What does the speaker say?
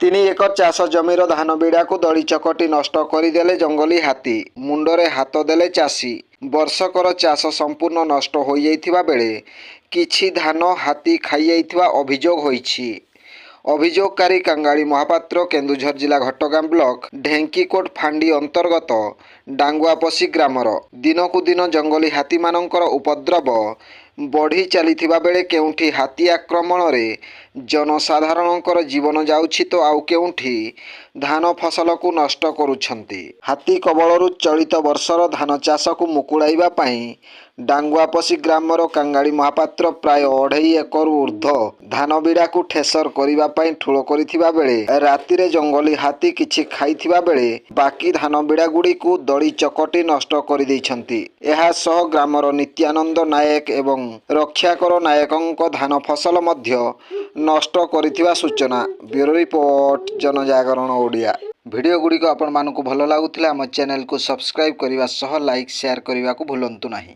3 एकर चाष जमीर धान बिड़ा को दड़ी चकटी नष्ट करदेले जंगली हाथी। मुंडरे हाथ देले चाषी। वर्षकर चाष संपूर्ण नष्ट हो जाइथिबा बेले किछि धान हाथी खाई जाइथिबा अभियोग होइछि। अभियोगकारी कांगाली महापात्र केन्दुझर जिला घटगां ब्लॉक ढेंकीकोट फांडी अंतर्गत डांगुआपसी ग्रामर। दिनकु दिन जंगली हाथी मानकर उपद्रव बढ़ी चलिथिबा बेले केउंठी हाथी आक्रमण रे जनसाधारणकर जीवन जाउछि तो आउ केउंठी धान फसल को नष्ट करुछंती। हाथी कबलरु चलित वर्षर धान चाष को मुकुड़ाइबा पई डांगुआपसी ग्रामर कांगाली महापात्र प्राय 2.5 एकर ऊर्ध्व धान बिड़ा को ठेसर करिबा पई ठुलो करिथिबा बेले राति रे जंगली हाथी किछि खाइथिबा बेले बाकी धान बिड़ा गुडी को दड़ी चकटी नष्ट करि दैछंती। एहा सह ग्रामर नित्यानंद नायक एवं रक्षाकर नायकंक धान फसल मध्य नष्ट करिथिबा सूचना। ब्यूरो रिपोर्ट जनजागरण ओडिया। वीडियो गुडी को आपण मानकु भलो लागुथिला हम चैनल को सब्सक्राइब करिवा सह लाइक शेयर करिवा को भूलंतु नाही।